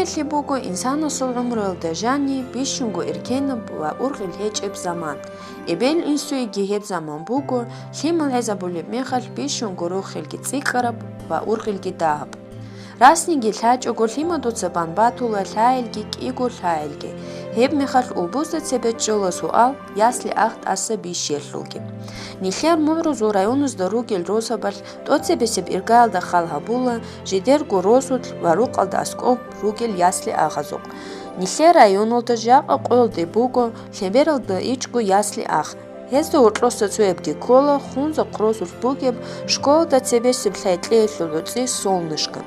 Хемелли бугу инсан усул умрылды жани бишунгу иркенна ва ургил хечеб заман. Эбел инсуи гихеб заман бугу хемел хезабулеб мехал бишунгу рухил гицикараб ва ургил гидахаб. Расниги лач огулхима дуцабан батула лайлги кигу лайлги. Хеб мехал убузда цебет жоло суал ясли ахт аса бишеллуги. Нихер мумрузу районуз даругил росабал тоцебесеб иргалда халхабула жидер гуросул варуқалда аскоп ругил ясли ахазук. Нихер районулда жаqa qoyuldi буго хебералда ичгу ясли ах. Хезда утлоса цуебги кола хунза кросул бугеб школда цебесеб лайтлейллулуци солнышко.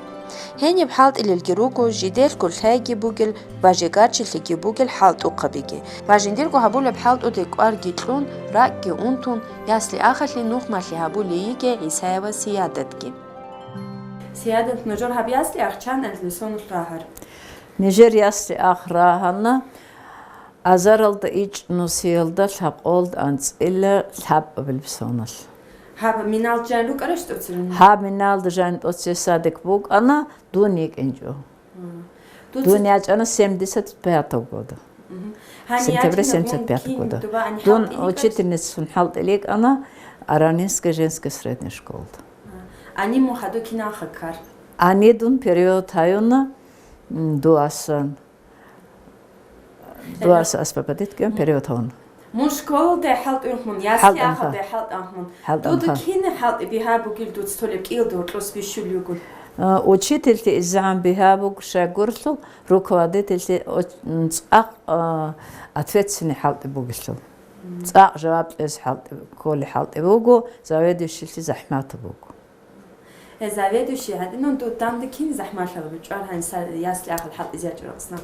Хенеб халт илилгиругу жидел кулхайги бугел важигарчилиги бугел халт уқабиги. Важиндиргу хабулеб халт удеквар гитлун ракги унтун ясли ахали нухмали хабули иге исаева сиядатги. Сиядат ножор хаб ясли ахчан альлисонул рахар. Нижер ясли ахрахана азаралда ич нусиелда лхаб олд анц illa лхаб билбсонал. Хаб минал жанлук араштоцрин. Хаб минал жан отсесадек буг ана дуник энжо. Дуняч ана 75 года. Сентября 75 года. Дун учительница фон халт элек ана Аранинская женская средняя школа. Они мухаду кинахакар. Они дун период хайона дуасан аспападиткен период хон. Мушкол де халт урхмун ясли аха де халт ахмун. Дуду кине халт бихабу гилдут столеп килду росбишулюгу. Учительте изам бихабу шагурлу руководительте ответственный халт бугислу. Жаваб из халт коли халт бугу заведующий захмат бугу. Заведующий ну тут там де кин захмат бучар хан ясли аха халт изяжрасна.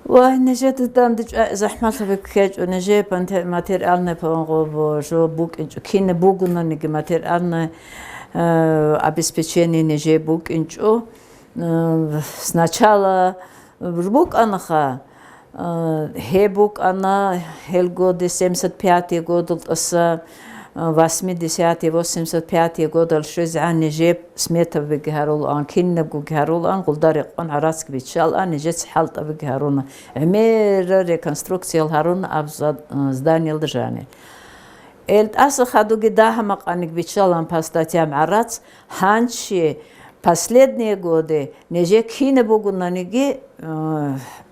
ونجت داندج زحمة بكيج ونجيب أنت ماتير ألنا بانغو جو بوك إنجو كين بوغنا نيجي ماتير ألنا обеспечение نجيب بوك إنجو сначала بوك أنا خا هيبوك أنا هالجود 75 год أصلا 80-85 года الشزعان نجيب سميتها بجهرول آن كنا بجهرول آن قل دارق آن عراسك بيتشال آن نجت حالت بجهرونا عمير ريكونستركسيال هارونا أبزاد здание لجاني эльт аса хаду гидаха маканик бичалам по статьям Арац ханчи последние годы неже кине богу на неги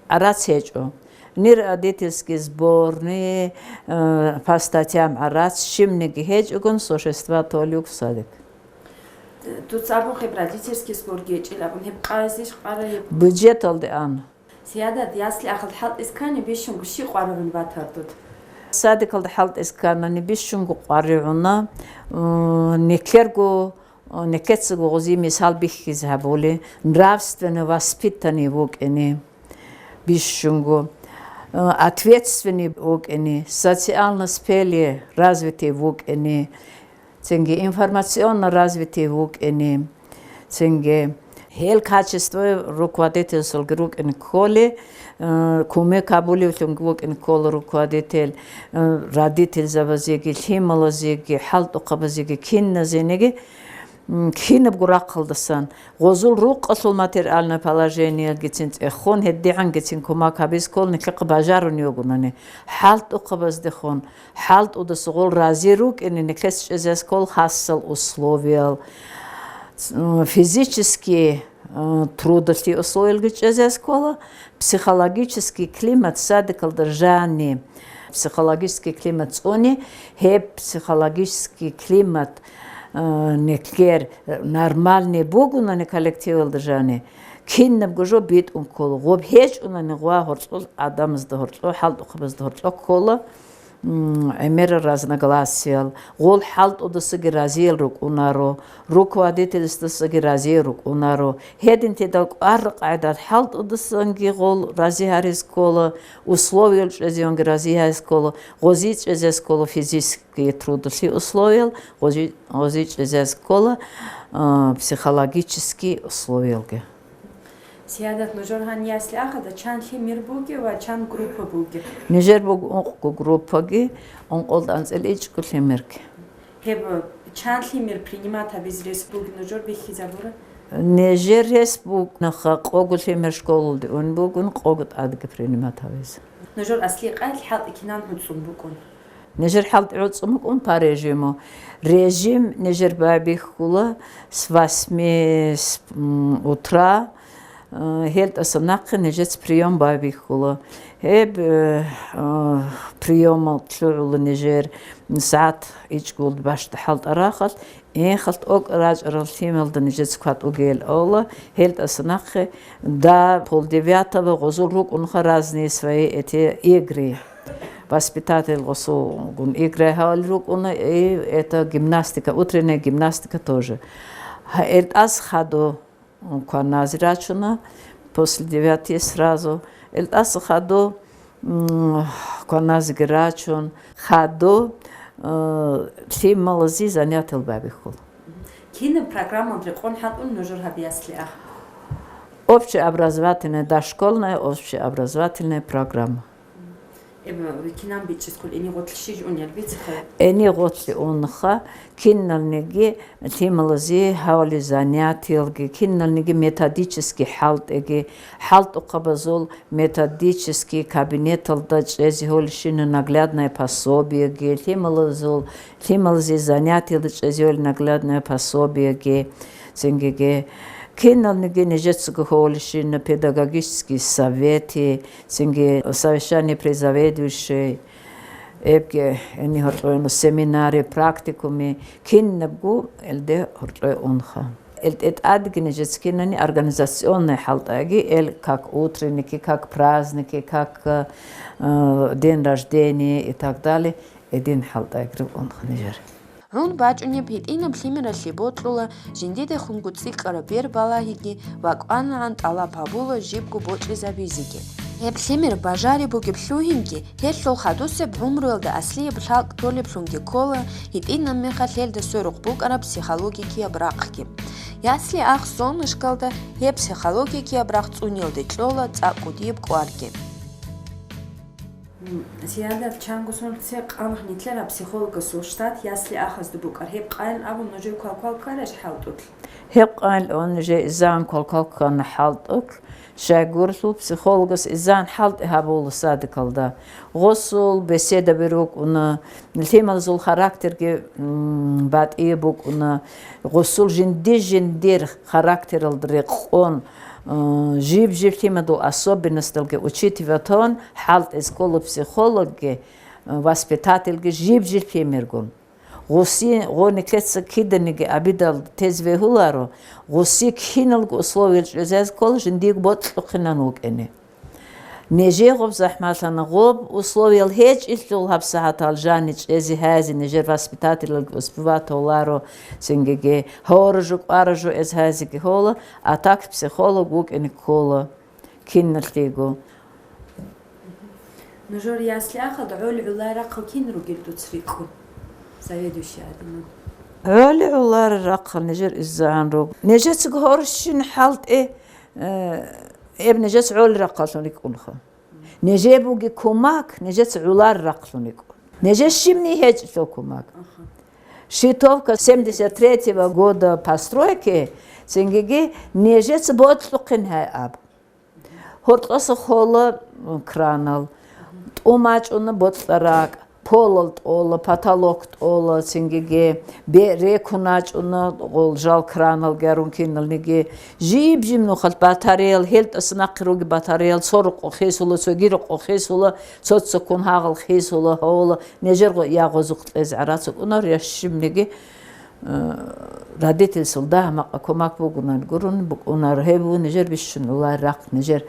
Арац хечо ни родительский сбор, ни по статьям Арац, чем не гехеч, угон существовал в садик. Тут сабухеб родительский сбор геч, или абон хеб казиш қарайып. Бюджет алды ан. Сиядат, ясли ахал халт искани бишунгу ши қарығын батардуд. Садик алды халт искани не бишунгу қарығына, некергу, некецгу гози мисал бихи заболи, нравственно воспитанный вогени бишунгу. Ответственный вогени, социально спелые, развитые вогени, ценги информационно развитые вогени, ценги хел качество руководитель солгрук коле, куме кабули вогени коле руководитель, родитель завазеги, хималазеги, халтуқабазеги, кинна зенеги, كين بقراق خلصان غزول روق أصل ماتيريالنا положение جتنت إخون هدي عن جتن كما كابيس كل نكق بجارون يوجونني حالت أقبض دخون حالت ودسقول رازيروك إن نكسش إزاز كل حصل условия физически трудности условия إزاز كله психологический климат садикал держание психологический климат они хеб психологический климат некер нормальный богу на не коллективал держание кинна бгожо бит кол гоб хеч на не гва хорцол адам здорцо халт ухбез дорцо кола эмер разногласия гол халт удасыги разил рук унаро руководительствосыги разил рук унаро хедин тедал ар қайдат халт удасынги гол разиарис кола условия жезионги разиарис кола гозич жезес кола физические трудности условия гозич жезес кола психологические условия Сиядат ножорхан ясли ахада чан химир буги ва чан группа буги. Нижер буг онко группа ги онкол данцел ичкул химирки. Хеб чан химир принимат абизрес буги ножор бихи забора. نيجيريس بوك نخا قوغل في مرشكول دي اون بوكون قوغت ادكفريني ما تاويز نجور أصلي قال حال إكنان هدسون بكون نجر حالت عود صمكون با ريجيمو ريجيم نجر بابي خلا سвасьми утра هيلت أصناق نجت بريوم بابي خلا هب بريوم طلعوا لنجر ساعات إيش قول باش تحلت أراخت إيه خلت أوك راج رالتيمل دنجت سكوات أوجيل أولا هيلت أصناق دا пол девятого غزول روك أنخا رازني свои эти игры. Воспитатель гон играл рук, это гимнастика, утренняя гимнастика тоже. Эльтас хаду кваназирачуна после 9 сразу. Эльтас хаду кваназирачун хаду все малази занятия бабихул. Кино программа дракон хатун ножор хабияслиах. Общеобразовательная, дошкольная общеобразовательная программа. كنا بيتشكل إني قلت الشيء أني البيت إني قلت أنخا كنا نجي تيملزي حوالي занятия كنا نجي методический حالت قبضول методический кабинет الدج إزي هولشين наглядное пособие تيملزي занятия الدج إزي هول наглядное пособие زنجي Кинал неги нежецко холиши на педагогические советы, синги совещания при заведующей, эбге они хортоено семинары, практикуми, киннабгу элде хортое онха. Эт адги нежецки нани организационные халтаги, как утренники, как праздники, как день рождения и так далее, один халтаги онха нежер. Рун бачуня пит ина плимера шиботлула, жиндиде хунгуцик арабер балахиги, вакуана ант ала пабула жибку бочли завизиги. Плимер бажари буги плюхинги, хешлол хадусе брумруэлда асли блалк толи плунги кола, хит ина меха лельда сорок бук ара психологики абрахки. Ясли ах сон ишкалда, хе психологики абрах цунилде члола цакудиеб куарги. Зияда чангусон цеқ амх нитлера психолога суштат ясли ахас дубукар хеп қайн абу ножи калкал караш халтут хеп қайн он же изан калкал кан халтут шагурлу психологос изан халт хабул садикалда госул беседа берук уна нилтемалзул характерге бат ебук уна госул жиндир характерл дрек он жив темаду особенностелге учитывая халт эсколу психологи воспитательге жив темергон госи гонеклеца кидениге абидал тезвехуларо госи киналг условия эскол жиндиг ботлухинанук эне نجيغب زحماتنا غوب условия هيج إلتول هبسات الجانج إزي هذه نجير воспитатель الأسبوعات هولارو سنجي هورجوك أرجو إز هذه كهولا أتاك психолог وك إنك هولا كين نلتيجو نجور ياسلي أخذ عول علا رقل كين رجل تسريقون заведующий адимон عول علا رقل نجير إزان روب نجيت هورشين حالت ابن جس عول رقصونيك أنخا نجيبوجي كوماك نجس عولار رقصونيك نجس شمني هيج تو كوماك شيتوفكا 73-го года постройки сингиги нежец ботлукин хай аб хортоса хола кранал тумач он ботларак пололт ола потолокт ола сингиги берекунач он ол жал кранал гарункинал неги жибжим нухал батареял хелт аснақируги батареял сорқ охесула согир охесула соцкун хагал хесула хола нежерго ягозук эзарацук унар яшим неги родитель солда макомак бугунан гурун унар хебу нежер бишун уларак нежер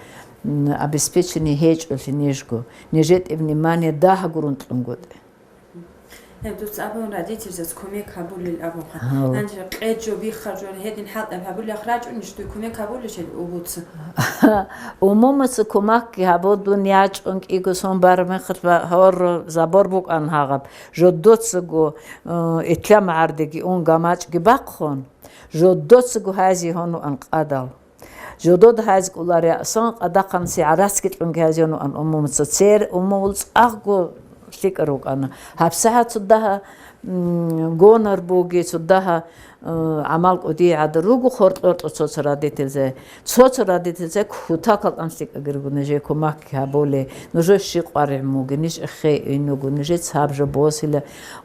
обеспечение хеч или нежго, нежет и внимание да грунт лунгот. Тут абон родитель за скуме кабулил абон. Анже эджо бихажо хедин хал абулил ахрач он что куме кабулил шел убуц. Умомас кумак хабод дуньяч он игосон бармехт хор забор бук анхагаб. Жодоцго итлам ардеги он гамач гибакхон. Жодоцго хази хону анқадал. جدود هاز كولاري أصلاً أداقن سعرات كت إنجازينو أن أمم تصير أمولز أخو فكروك أنا هبسها تصدها გონარ ბუგი ცუდაჰა ამალ ყოდი ადრუგუ ხორტყორტ ცოცა რადითელზე ქუთაკალტანსტიკ გერგუნეჟე კომაკა ბოლე ნოჟო შიყვარე მუგნიშ ხე ინუგუნეჟე ცაბჟო ბოსილე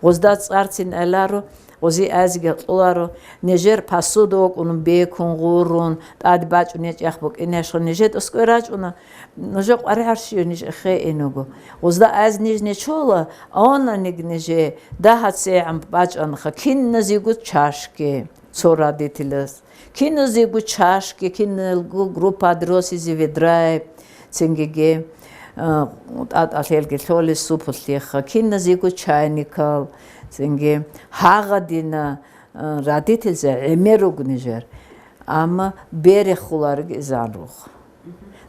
30 წარცინ ელარო Ozi azge qularo nejer pasudo un be kungurun tad bachune chaqbok inesh nejet osqerachuna nojo qari harshi nish khe enogo ozda az nijne chola ona nigneje dahatse am bachan khin nazigut chashke soradetilas kin nazigut chashke kin grupa drosi zivedrai tsengege at alhelge thole supullikh kin nazigut chaynikal Zenge hagadina raditelze emerugnijer ama berexular gezanruh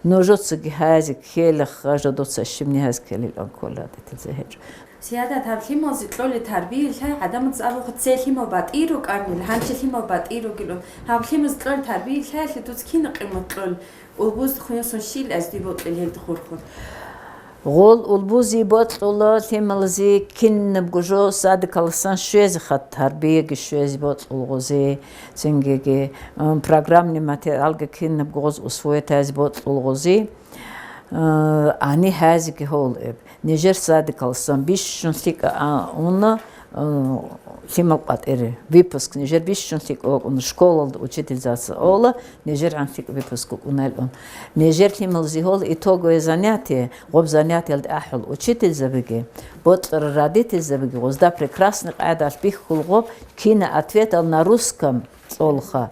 nojotse gehazik khelakh jadotsa shimni haz kelil ankola detelze hej سيادة تابليمو زيتلولي تربية الهاي عدم تصابو خدسيليمو باتيرو كارمل هانشيليمو باتيرو كيلو تابليمو زيتلولي تربية الهاي اللي توتسكين قيمة تلول وبوز خيوسون شيل أزديبوت اللي هيك دخول خود غول ulbuzi botlo temalzi kin bgujo sad kalsan şüez khat tarbiye ge şüez bot ulgozi sengege programni material ge kin bgoz usvoyet az bot ulgozi ani haz ge hol niger sad kalsan bish şunsik ona Симакат эре выпуск нежер бишшунтик он школа учительница ола нежер антик выпуск унал он нежер хималзи хол итоговое занятие гоб занятие ахл учитель забеге вот родитель забеге возда прекрасный адаш бихул гоб кино ответил на русском солха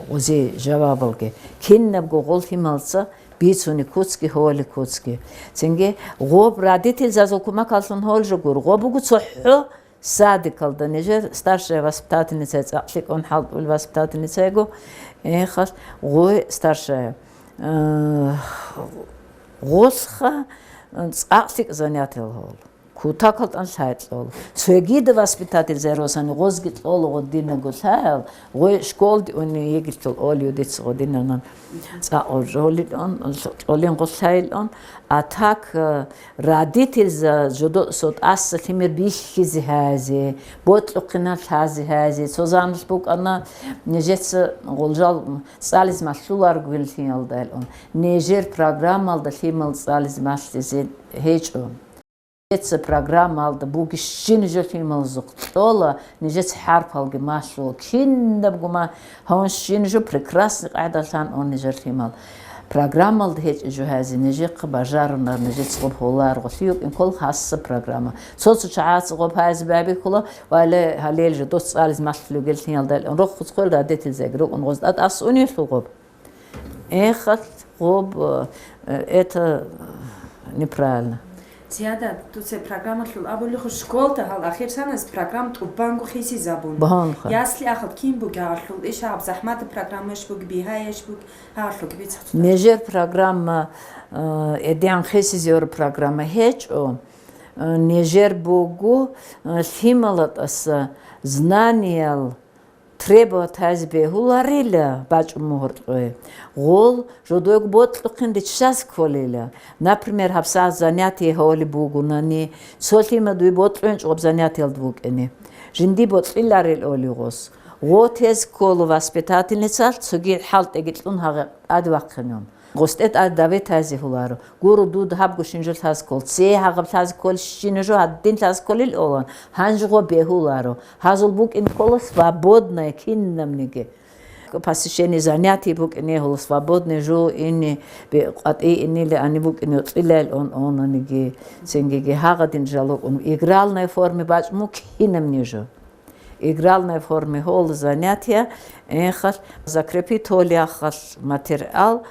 ози жавабалге кино гол хималца бицуни куцки холи куцки ценге гоб родитель зазокума калсон хол жогур гобугу цохо Садикал да нежер старшая воспитательница цаклик он халт воспитательница его эхас гой старшая госха цаклик занятел хол кутакалт ан сайтлол цвегиде воспитатель зеросан гозгит ол година госал гой школ он егитол олю дец годинан цаожоли он олен госайл он атак родитель за жодо сот ас химер бихизи хази ботлукна хази созамс бук ана нежец голжал сализ масулар гвилтиналдал он нежер программалда химал сализ маслизи хечо Эта программа алда буги шин жохимал зуктола нежец харпал гемашу кинда бума хон шин жо прекрасный адасан он нежертимал программа алда хеч жо хази нежек бажарнар нежец гопхолар госиюк ин кол хасса программа соцу чаат гоп хази баби кола вале халел жо дос ализ маслу гелтиналда он рох хускол да детил зегро он гоздат ас унифу гоп эхат гоп это неправильно Сиада, тут се программа тлул абули ху школта хал ахир санас программ тубангу хиси забун. Ясли ахат ким бу гарлул иш аб захмат программаш бу бихаяш бу харлу гибит. Нежер программа эдян хиси зор программа хеч о нежер бугу хималат ас знаниел требовать хазбе хулариля бач мухортое гол жодок ботлукин дичас колеля например хабса занятие холи бугунани солима дуй ботлунч об занятие двукени жинди ботлиларил олигос готез кол воспитательница цуги халт эгитлун хага адвакхнон гостет адавет хази хуларо гуру дуд хаб гушинжил хаз кол се хагаб хаз кол шинжо аддин хаз колил олан ханжго бехуларо хазул бук ин кол свободная киннамниге посещение занятий бук не хол свободный жо ин ат иниле ани бук ин цилел он аниге сенгеге хагадин жалок он игральной форме бач мук киннамнижо игральной форме хол занятия эхас закрепить холиахас материал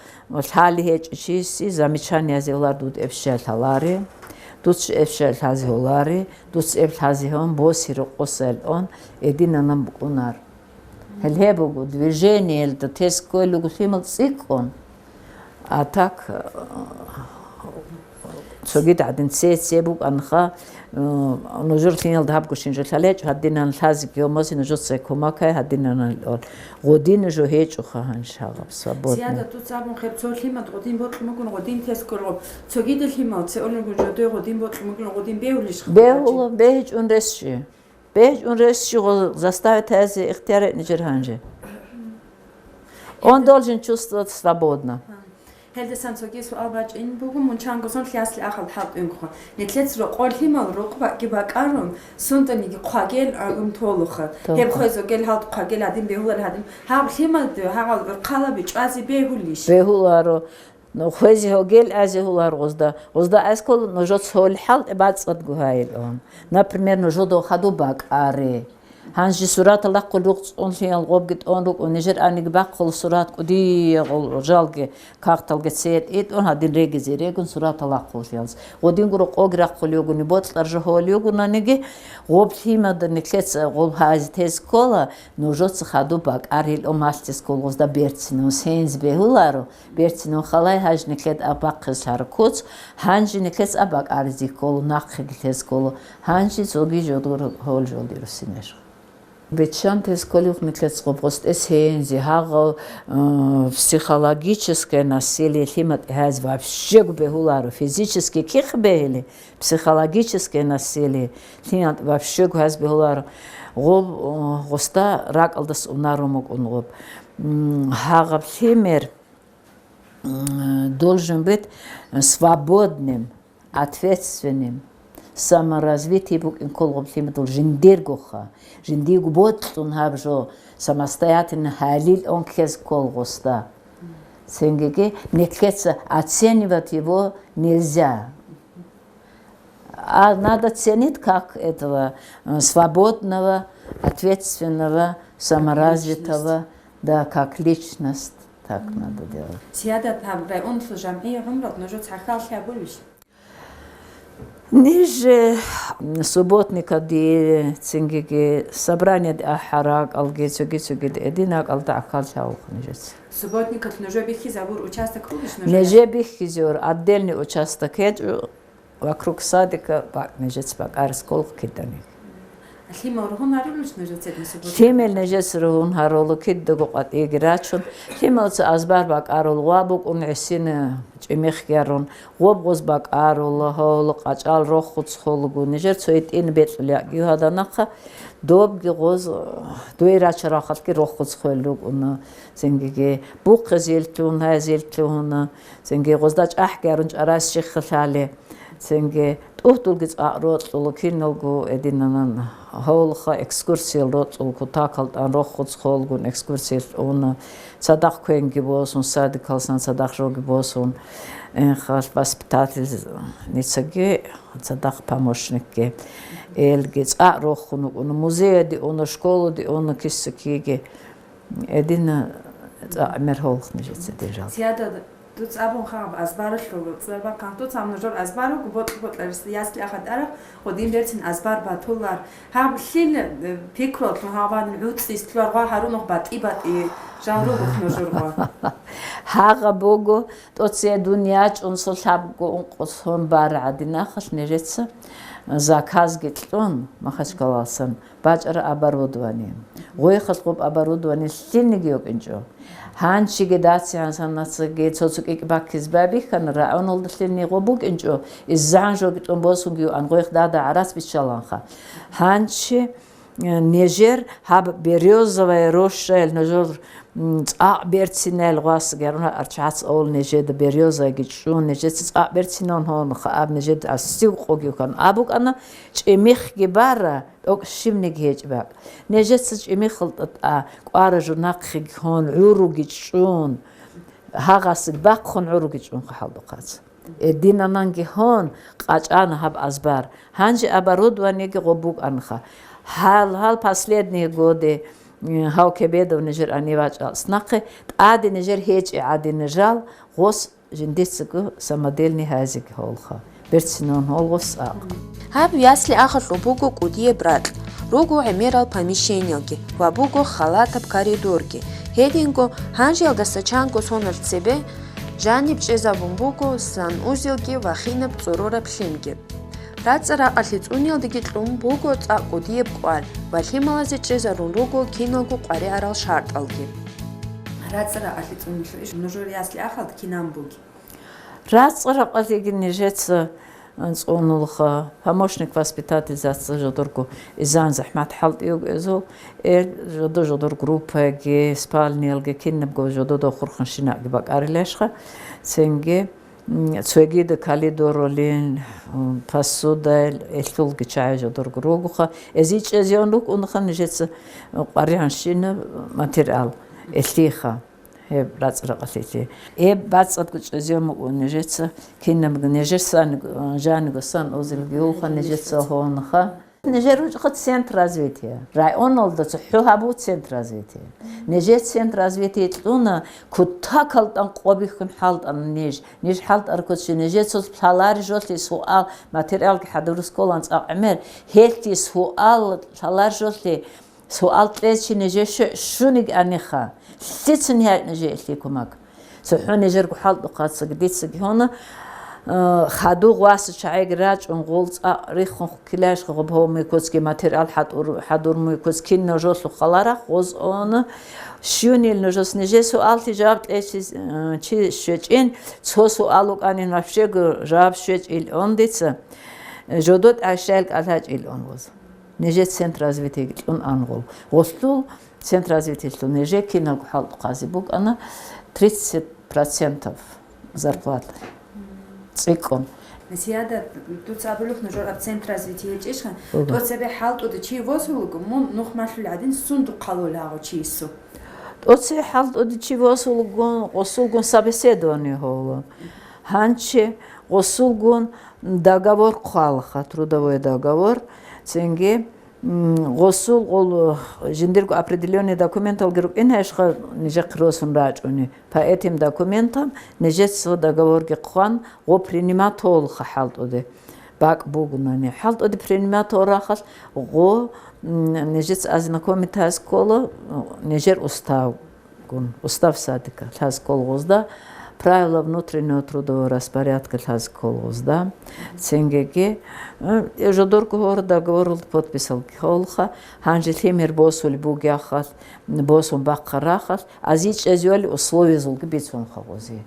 хали хечиси замечания зелар дуд эфшелталари дуд эфшелтазиолари дуд эфшелтазион босиро қосел он эдинанам букунар хелебугу движение это тескойлугу фимал цикон а так سوجيت عدن سيبوك أنخا نجور تينال دهب كوشين جلالج هدينا الحازق يوم ماسي نجور سيكوماكاي هدينا نال غودين جو هيج وخهان شغب سبوت سيادة توصابون خير تصور لما غودين بوت ممكن غودين تسكر سوجيت الهما تسألون جو دو غودين بوت ممكن غودين بيولش بيهول بيهج ونرسشي Беж он решил заставить Хази ихтиярет Нижерханже. Он должен чувствовать свободно. هل سانسوكي سؤال باج إن بقول من شان قصون خياسلي أخذ حط إنكم نتلت رقول هما الرقبة جبك أرم سنتني قاجل أرم تولخه هب خيزو جل هاد قاجل هادين بيهول هادين هاب هما ده هاد القلة بيجازي بيهوليش بيهولارو نخوزي هو جل أزي هولار غزدا أسكول نجود سهول حال بعد صد جهايل أون نبرمير نجود خدو باك أري هانجي سورات الله قلوق أون في الغوب جت أون روك ونجر أني بقول سورات قدي رجالك كارتل جت سيد إيد أون هادين ريج زيريجون سورات الله قوسيالس ودين قرق أجرا قليوجون يبوت لرجهوليوجون نيجي غوب فيما دنكلت غوب هاز تسكولا نجوت خدو باك أريل أماستس كول غزدا بيرتسنو سينز بهولارو بيرتسنو خلاي هاج نكلت أباقس هركوت هانجي نكلت أباك أرزي كول ناقخ تسكولو هانجي زوجي جودور هول جوديرو سينر Бечантес колюх митлецко просто эсензи хага психологическое насилие химат хаз вообще гбехулару физически кихбели психологическое насилие химат вообще хаз бехулару гоб госта рак алдас унарумок унгоб хага химер должен быть свободным, ответственным. Саморазвитие бук инколгом химатул жиндергоха жиндигу ботлун хабжо самостоятельно халил он кез колгоста сенгеге некется оценивать его нельзя а надо ценить как этого свободного ответственного саморазвитого да как личность так надо делать سيادة هبقى أنف جمعية عمرك نجود سحكال خابولش Ниже субботника ди цингиги собрание ахарак алгецугицуги эдинак алта акал чаух нижец. Субботников ножебихи забор участок рубиш ножебихи зор отдельный участок вокруг садика пак нижец пак арскол кидани. Хима рухун харулш ножец эдин субботник. Химел нижец рухун харулу киддугу qat играчун химелц азбар бак арулвабук ун эсин ჭიმიხგერონ ღობღოს ბაკარულ ჰოლ ყაჭალ როხუც ხოლგუ ნიჟერ ცოით ინ ბეტლია გიჰადანახა დობ გიღოს დუერაჩ რახალკი როხუც ხოლუ უნა ზენგიგი ბუყზილტუნ ჰაზილტუნ ზენგი ღოს და ჭაჰგერონ ჭარას შიხლალე ზენგი ტუჰტულგიც როწულ კინოლგუ ედინანან ჰოლხა ექსკურსიალ როწულ ქუთაკალტან როხუც ხოლგუ ექსკურსიალ უნა Садах кwenги босун, садикалсан садах роги босун, хаш воспитатель ницаги, садах помощники, элгиц, рохуну, он музей, ди он школу, ди он киссакиги, един мерхолх нижется держал. Тут абон хаб азбар шло, церба кан тут сам ножор азбар губот лерс ясли ахадара, один бертин азбар батулар. Хаб хил пикрот хабан утсис тларга харунох батибат и жанру ножорга. Хага богу тот се дуньяч он сулхабгу он бар адинахаш нижется. Заказ гитлон махачкаласан бачара оборудование. Гойхасгуб оборудование сильнigi yok injo. Ханчиге дациян санацыге цоцук бакиз бабихан раун олдылни гобук инжо иззанжо гитон босуги ангойх дада арас бичаланха ханчи нежер хаб березовая роща нежер берцинел гас герна арчац ол нежед береза гичун нежед берцинон хон хаб нежед асиг қогиукан абук ана чемих гибара ок шимниг хечбак нежед чемих қара журнақ хон уру гичун хагас бак хон уру гичун халдуқац эдинананги хон қачан хаб азбар ханжи оборудование гобук анха хал последние годы Хаукебедов нежер анивачал снақы ади нежер хеч ади нежал гос жиндицгу самодельный хазик холха берцинон холгос ақ Хаб ясли ахал бугу кудие брат ругу эмерал помещениеги ва бугу халатап коридорги хединго ханжел гасачанго сонал себе жаниб чезавун бугу сан узилги ва хинап цурора плимги Рацара алицунилдиги тлум бугу цакудиеб квал валхималази чезарун ругу киногу қари арал шарталги Рацара алицунилдиги ножор ясли ахал кинам буги Рацара алиги нежец нцӏонулха помощник воспитательница жодорку изан захмат халт юг эзол жодор группаги спальнилги киннебго жододо хурханшина гибакарилешха ценге цвегиде калидоролин посуда элтулги чай жодор групха эзич эзионлук унхан нижец qaryanshina материал элтиха бацрaqaliti бацат кучезиом унижец киннем нижесан жангосан озилгиуха нижец хонха нижеруч хат центр развития район олда хабу центр развития нижец центр развития туна кутакалтан qobихын халтан ниж халт аркоч нижец салари жосли суал материал хадурсколан цамер хелти суал салар жосли суал трэчи нижеш шуник аниха Стицен я не жили кумак. Сухони жирку халт дукатсаг дитсаг хона хаду гвас чай грач он голц рихон килаш гобо мекоски материал хадур мекоски ножос халара гоз он шунил ножос нежесу алти жаб чи шечин цосу алук анин вообще жаб шеч ил он дица жодот ашел алач ил он гоз нежес центр развития он ангол гостул Центр развития Тунеже кинул халт казибук, она 30% зарплаты. Цикон. Месьяда, тут забылых нажор об центр развития чешхан. Тут себе халт от чи восулгу, мон нох машли один сунду қалолаго чису. Тут себе халт от чи восулгун собеседование холо. Ханче восулгун договор қалха, трудовой договор, ценге Госул ол жендерку определенный документ алгирук инешха ниже кросун рачуни по этим документам нижец договор геқан го приниматол халт оде бак бугнани халт оде приниматор рахас го нижец ознакомит школа нижер устав садика школа гозда правила внутреннего трудового распорядка школа ценгеге жодорку гор договор подписал холха ханжи темир босул бугяхас босун баккарахас азич эзюали условия зулги бицун хагози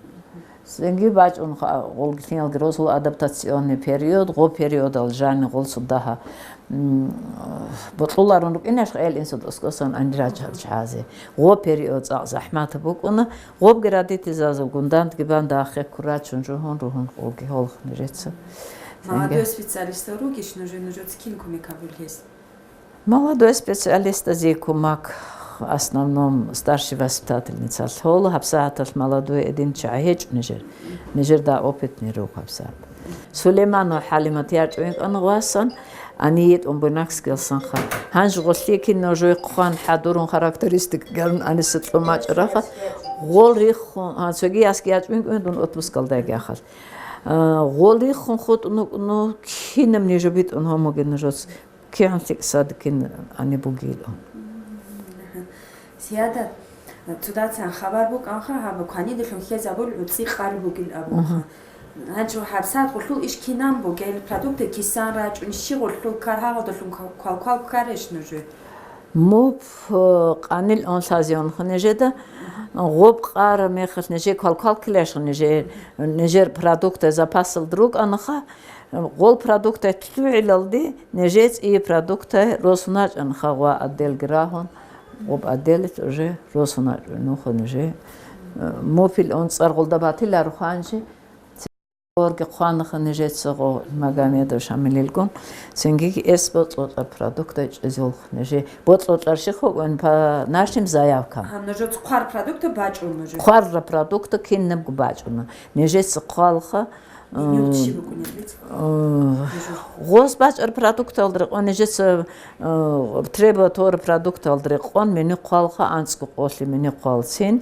ценге бач он голгитен грозул адаптационный период го период алжан гол судаха ботлуларын инеш эл инсудоскосан андрачазе го период захмат букуна гоб градит зазу гундант гибан дахе курачун жухон рухун голги холх нерец Молодой специалист ругиш нужен скин кумикабулес. Молодой специалист зикумак основном старший воспитательница холо хабсатал молодой один чаheч нежер да опытный рух хабсат Сулейман Халимат ярчуин анвасан аниет бунакскелсан ха ханж голлики ножой қан хадурун характеристик герн анисет мач раха голрих цоги аскиячуин дун отпускалдаг яхал голрих хот ну кинем нежбит он хомоген жос кянтик садкин анибугил Сиада тудацан хабар бук анха хаб кани дэлхэн хязабул үци гар бугил абу Анчо хабсат гулу иш кинан бугел продукт кисан рач унши гулу кархага дэлхэн кал кареш нүжэ Моп qanil on sazion xnejeda гоб qara mexl neje kalklesh nejer produkt запасыл друг анха гол продукт тлуилалди нежец и продукт росунач анха ва отдел грахон гоб отделит уже росунач ну хнеже мофил он царголдабати ларханжи Орге қуанық нежетсіғо магамеда шамилилгон сенгеги эс ботлотла продукта жезолх неже ботлотлар шихо он по нашим заявкам нежет қуар продукта бачун неже қуар продукта киннем губачун нежетс қуалха Гос бачар продукт алдырық он нежетс треба тор продукт алдырық он мені қуалха ансқы қосли мені қуалсен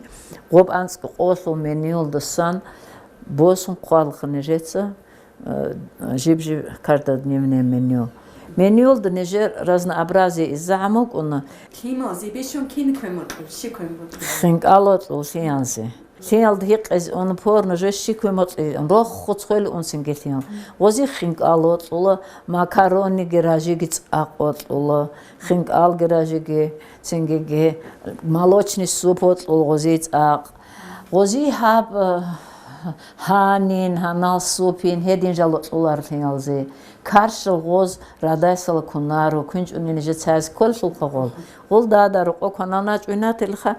гоб ансқы қослу мені олдысан Босун қуалқы нежетса, жиб каждодневное меню. Меню олды нежер разнообразие изамок, он Клима, зибешон кин квемотлу, шиквемотлу. Хинг алотлу сеансы. Сеалд хик из он порно же шиквемотлу, он рох хуцхойлу он сингетион. Вози хинг алотлу, макарони геражигиц акотлу, хинг ал геражиги, сингеге, молочный суп отлу, гозиц ак. Вози хаб Hanин, hanal supin, hedin jalot ular tingalzi. Karşıl goz radaysal kunaro, kunç uninice tsaz kol sulka gol. Gol da o kananaç unatilha.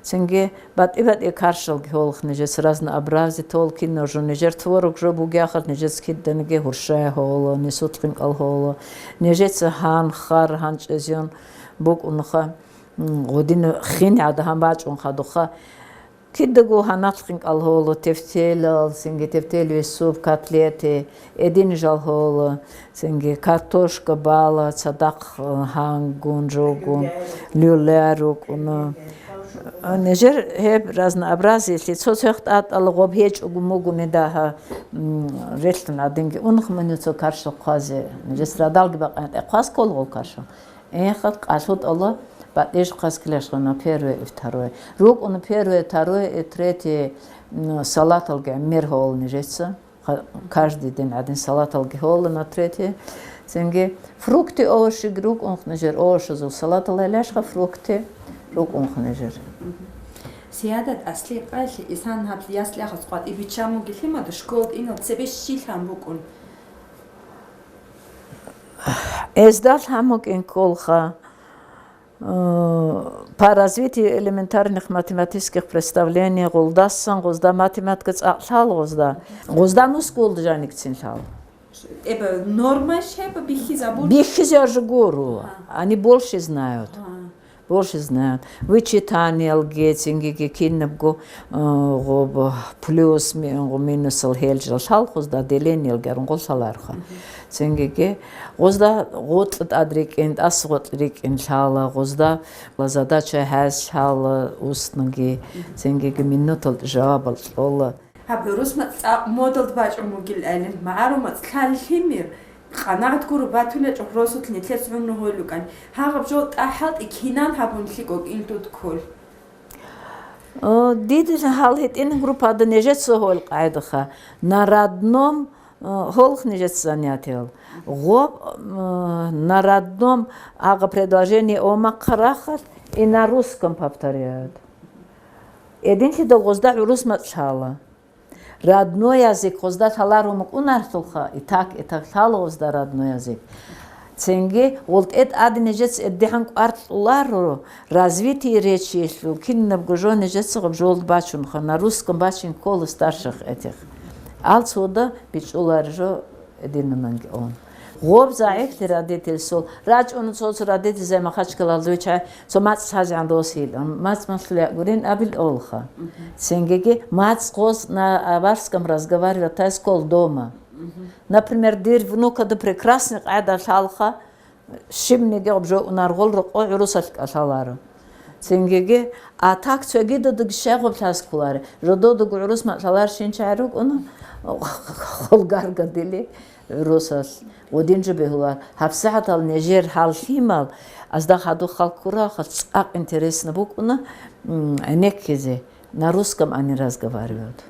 Çünkü bat karşıl gol nice srazna abrazı tolkin no nice tvoruk jo bugyahat nice skiddenige hurşay holo, ne sutkin al holo. Nice han khar hanç ezyon bug unha godin khin ada han baç unha doxa. Kiddagu hanatkin al holo teftel singe teftel ve sup katleti edin jal holo singe kartoşka bala sadak hangun jogun lüleruk onu Nejer hep razna abrazi лицо цехтат алгоб heç ugumugune daha restin adinge unkhmenu so karşı qazi nejer stradal gibi qas kol karşı khat qasut Allah Батеш қаскилашға на первое и второе. Рук он первое, второе и третье салат алги мир хол не жеца. Каждый день один салат алги хол на третье. Сенге фрукты овощи рук он хнежер овощи зу салат алгашха фрукты рук он хнежер. Сиадат асли қайли исан хаб яслях асқат ибичаму гилхима да школ ино цебешил хамбук он. Эздал хамук ин колха По развитию элементарных математических представлений голдассан, голда математика цахал голда. Голда мускул джаник цинхал. Эба норма шеба бихи забур. Бихи жгуру. Они больше знают. Больше знают. Вычитание алгетинги киннабго гоб плюс минус алгелжал шал голда деление алгерун голсаларха. Ценгеге голда гот адрикент асготрик иншалла голда задача has шал устныги ценгеге минутал жавабал олла. Хабрус модел бач мугил ален маалумат калхимир قناعت كورو باتولة جبروسوت نتلس منه هولو كان هاغب جو أحد إكينان هابون ليكوك إنتو تكول. ديد هال هيت إن جروب هذا نجت سهول قاعدة خا نرادنم هولخ نجت زانياتيل غوب نرادنم آغا предложение ома قراخت и на русском повторяют. Единки до гозда рус матшала. Родной язык, гозда таларумук унартулха, и так тало гозда родной язык. Ценге, вот один нежец эддихан арт улару, развитие речи, если киннаб гужо нежец гобжол бачунха, на русском бачин колы старших этих. Алцуда бич уларжо эдиннанги он. Гоб заих родитель сол, рач он соц родитель за махачкала луча, со мац хазян досил, мац маслия гурин абил олха. Ценгеге мац коз на аварском разговаривает тайскол дома. Например, дир внука да прекрасных айда шалха, шимни гобжо унаргол рок русат кашалару. Ценгеге а так цеги да гшегоб таскуларе. Жодо да гурус масалар шинчарук он холгарга дили русас. ودينج بهلا هفسعت النيجر هالفيمال أصدق هادو خالكورا خالصق إنترس نبوك أنا نكذا نروسكم أني разговаривают.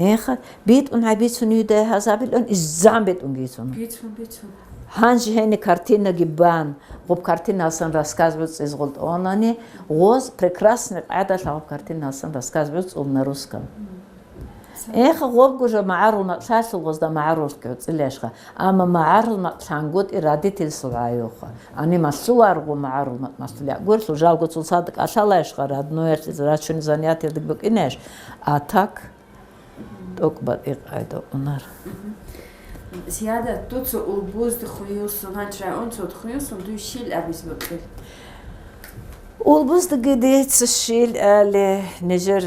إخا بيت عبيد سنيده هذابل أن إزام بيت جيتون. بيت. هانج هني كارتينا جبان غوب كارتينا أصلا рассказывают из голд онани воз прекрасный عادة غوب كارتينا أصلا рассказывают на русском. إخ غوب جوجا معارو نقشاش الغزدا معارو كوت إليشخا أما معارو نقشانجود إرادة الصغايوخا أنا مسوار غو معارو مسلي أقول سجال قلت صادق أشالاش خراد نوير تزرعشون زانيات يدك بك إنش أتاك تقبل إقعد أنار زيادة توتسو البوز دخيوسون هنشرا أنتو دخيوسون دو شيل أبيس بكل Olbuz da gidiyor şil ale nejer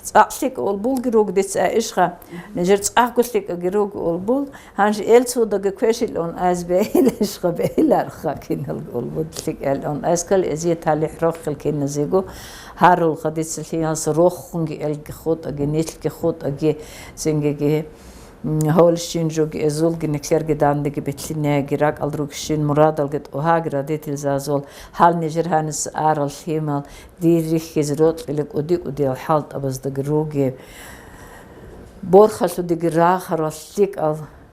tsaqlik olbul girog dit aishqa nejer tsaqlik girog olbul hanj elso da gekweshil on azbe elishqa belar khakin olbul lik el on askal eziyet ali rokhil kin zigo harul khadit silhiyas rokhung el khot agenet khot age sengege هولشين جوج أزول جنكسر جدان دقي بتلنا جراك ألروكشين مراد الجد وهاجر ديت الزازول حال نجر هانس آر الحمل دي ريخ زروت لك ودي الحالت أبز دقروجي بورخش ودي جراخ راسليك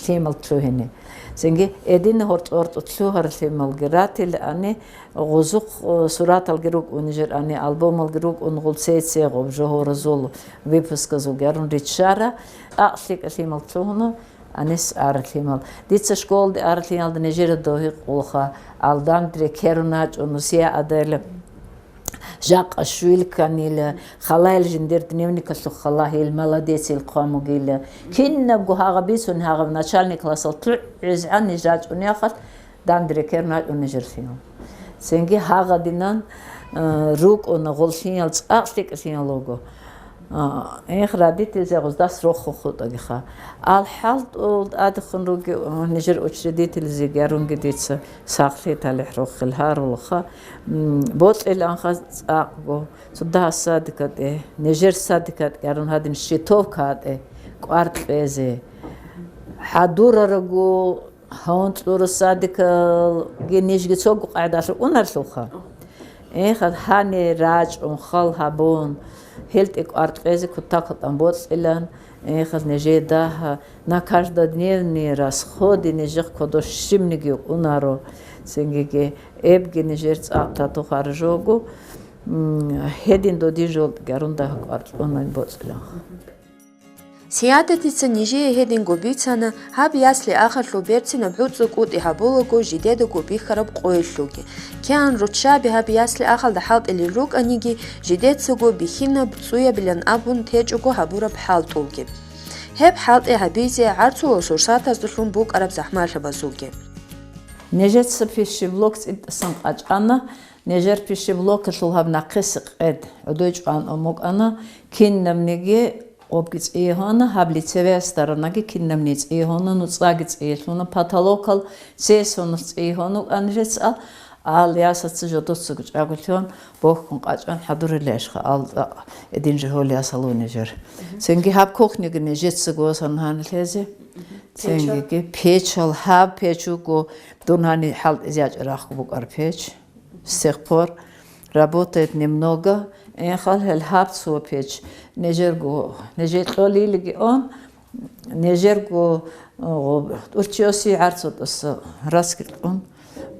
Thema tluhene. Sengi edin hort tluhar thema geratil ane غزق صورات الجروق ونجر أني ألبوم الجروق ونقول سيغو بجهور زول ويبسكزو جارون ريتشارا أخليك أثيمال تلوهنا أنيس أرثيمال ديتس شكول دي أرثيمال دي نجر دوهي قولخا ألدان دري كيروناج ونسيا أدل جاق أشويل كانيل خلايل جندير دنيوني كسو خلاهي الملاديس القامو جيل كنا بقو هاغا بيسون هاغا بناشالني كلاسل عزعان نجاج ونياخت دان دري كيروناج ونجر فيهم سنجي هاغا دينان روك ونغولشين أخليك أثيمال لوغو إخ راديت زغز داس روخ خود أجخا الحالت أدخن روج نجر أشرديت الزجارون جديد ساقتي تلح روخ الهار والخا بوت الأنخاز أقو صدها صادقة نجر صادقة كارون هادين شيتوف كات قارت بيزه حدور رجو هون تدور صادقة جنيش جسوق قاعدة شو ونرسوخا إخ هاني راج ونخال هابون هلت أرتقيزي كتاقت أنبوت إلان إخذ نجيدها на каждодневный расход нежих кодош шимниги унаро сенгеге эбге нежерц атату харжогу хедин додижол гарунда кварт онлайн боцлах سيادتي نيجي هيدين غوبيتانا هاب ياسلي اخر لوبرتنا بحوت قوت يحبولو جديد غوبي خرب قويلوكي كان روتشابي هاب ياسلي اخر دحالت اللي روك انيجي جديد سغو بخينا بصويا بلان ابون تيجوكو هابورا بحالتولكي هب حالت هابيزي عرتو سورساتا زلون بوك عرب زحمال بازوكي نجت سفيش بلوكس سنقاج انا نجر بيش بلوك شلهاب ناقص قد ودوج ان اموك انا كين نمنيجي Обгиц иехона хаблицевая сторона киннамниц иехона нуцлагиц иехона патологал сесонус иехона анжец ал ясац жодоцуг агултон бохкун qachon хадурилешха ал эдин жохол ясалунежер сенги хаб кухнеге нежецгосан ханлезе сенги печал хаб печуго дунани хал изяж рахбук арпеч с тех пор работает немного Эхал хелхаб сопеч нежерго нежетлолилги он нежерго урчоси арцотос раскрит он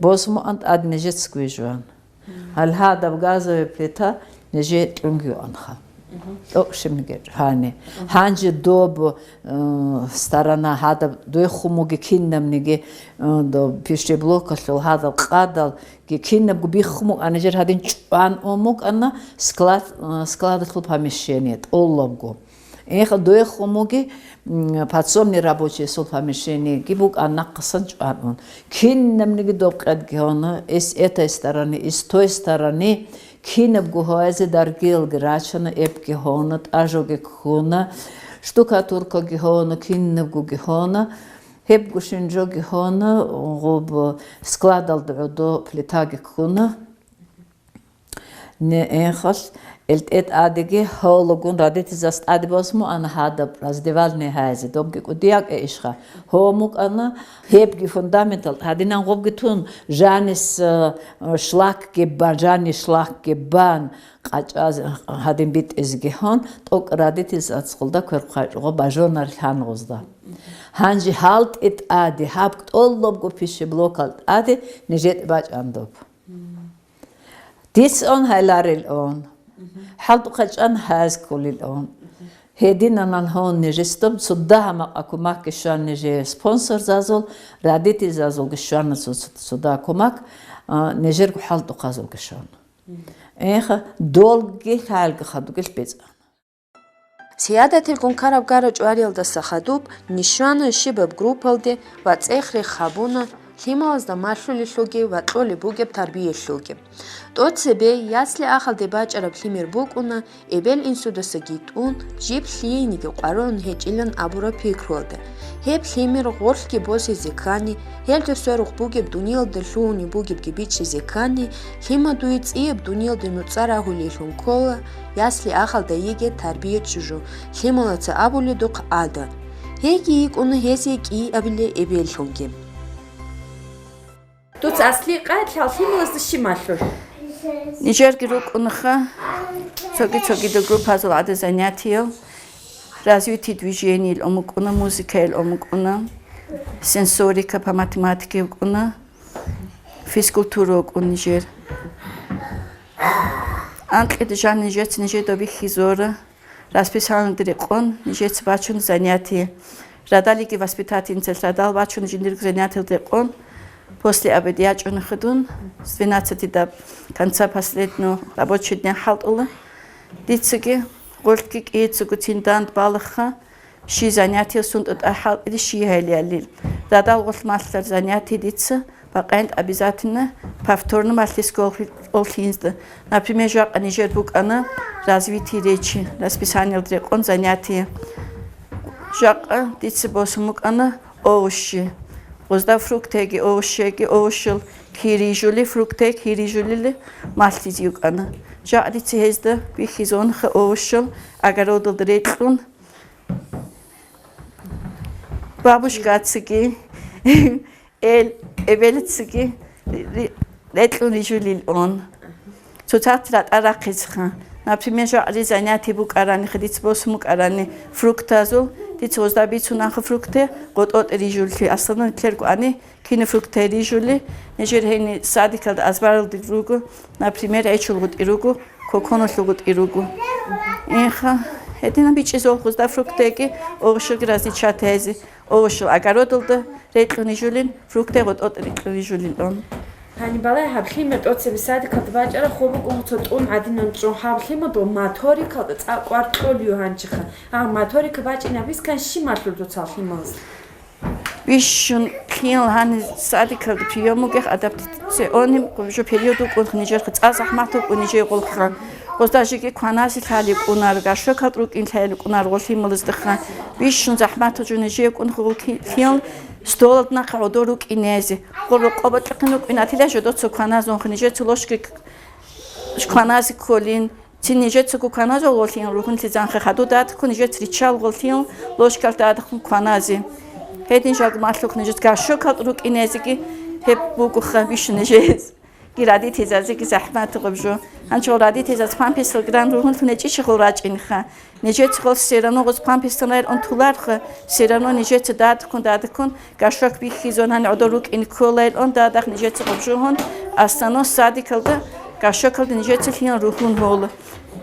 босмо ант ад нежетсквижван хал хада газовая плита нежетлунги онха Окшимге хане ханжи доб сторона хада дойхумуги киннамниге до пишеблокал хада qadal киннаб бихму анажер хадин чван омук анна складывал помещение оллобго эх дойхумуги подсобный рабочий сол помещение гибук анна қасан чван он киннамниге доб qadgona с этой стороны и с той стороны Кинаб гухазе даргил грачана эпки хонат ажоге кхуна штукатурка гихона киннаб гухона хеб гушинжо гихона гоб складал до плитаги кхуна не эхас элт адеге хологун радит заст адбосмо ана хада раздевальне хазе добге кудиак эшха хомук ана хебги фундаментал хадинан гобге тун жанис шлак ге бажани шлак ге бан qachaz hadin bit ezgehon tok radit izatskholda kwerqago bajonar hangozda hanji halt et adi habt ollob go pishe blokal adi nejet baj andob dis on halaril on halt qachan has kulil on hedin anan hon nejestob sudda ma akumak shan neje sponsor zazol radit izazol gshan sudda akumak nejer go halt qazol gshan эх долги халга хадугэл без سيادة الكونكارب جارج واريل دا سخدوب نشان الشباب جروبالدي واتسخري خابونا لما دا مارشو للوجي واتلو لبوجب تربية اللوجي دوت سبي ياسلي آخل دباج عرب لمير بوكونا إبل إنسو دا سجيتون جيب لينيجي قارون هيجيلن أبورا بيكرولده هيب لمير غورلكي بوسي زيكاني هيل تسوروخ بوجب دونيل دلوني بوجب جبيتش زيكاني لما دويتس إيب دونيل دنوتسارا هوليلون كولا ياسلي آخل دا يجي تربية جوجو لما لتا أبولي دوق آدا هيجي يكون هيسيك إي أبلي إبل لونجي Тут асли قاعد حالفين الشمال نيجر جروب أنخا تاكي دو جروب هذا عدد زنياتيو развитие движения الأمك أنا موسيقى الأمك أنا сенсорика по математике укуна, физкультура укун нижер. Анкледы жан нижец нижер доби хизора, расписание дирекон, нижец бачун занятия. Радалики воспитательница радал бачун жиндирк занятия дирекон. После обеда я чун ходун, с 12 до конца последнего рабочего дня халтула. Дицеги, гольки и цугутиндант балаха, ши занятия сунд от ахал или ши хайлиалил. Радал гол мастер занятия дица, бакайнд обязательно повторно мастерского олхинзда. Например, жак анижер бук ана развитие речи, расписание дрекон занятия. Жак дица босумук ана овощи. Озда фруктеги овощеги овощил кирижули фруктег кирижулили мастизюк ана. Жак дица хезда бихизон ха овощил огородил дретлун. Бабушка цыги эвелцыги ретлун рижулил он. Цуцатрат аракизха. Например, жак занятия бук арани хадиц босумук арани фруктазул. Dit was daar beetje naar gefruchte, god от рижулли, асана клерку ани, кине фрукте рижулли, нежер хени садикал азбарал дигругу, например, эчул гуд иругу, коконол гуд иругу. Инха, хедина биче золхуз да фруктеги, огшул гразичат хези, огшул агародулда, ретлу рижуллин, фрукте год от рижуллин он. Hani balay hablimet otse bisadi katbaç ara khobuk umtsot un adinan tron hablimet o matori kat aqartolyu hanchikha. Ha matori kbaç inabis kan shimatlu do tsalhimaz. Bishun kiel han sadikal de piyomuge adaptationim jo periodu qulkhnijer qazahmato qunije qulkha. Оздажиги кванаси хали кунар гашокатрук интел кунар голхимлыздыха бишун захмату жунежи кун хулкин столдна каодорук инези голо қобатлыкнук инатиля жодо цукваназон хнije цулошки кванаси колин тинеже цукваназо голхин рухун тизанха хадудат кунije тричал голхин лошкалтад кванази хедин жагматлук неже гашокатрук инезиги хеп бугуха бишунежез گیرادی تیزازی که زحمت قبضو، هنچه ولادی تیزاز 5 پیستل گران روحن تو نجی چه خورج اینخه، نجی چقدر سرانو قص 5 پیستل آن طولار خه، سرانو نجی چه داد کن، گشک بیخیزون هن عدالوک این کولای آن دادخ نجی چه قبضو هن، استانو سادی کلده، گشک کلده نجی چه خیان روحن هول.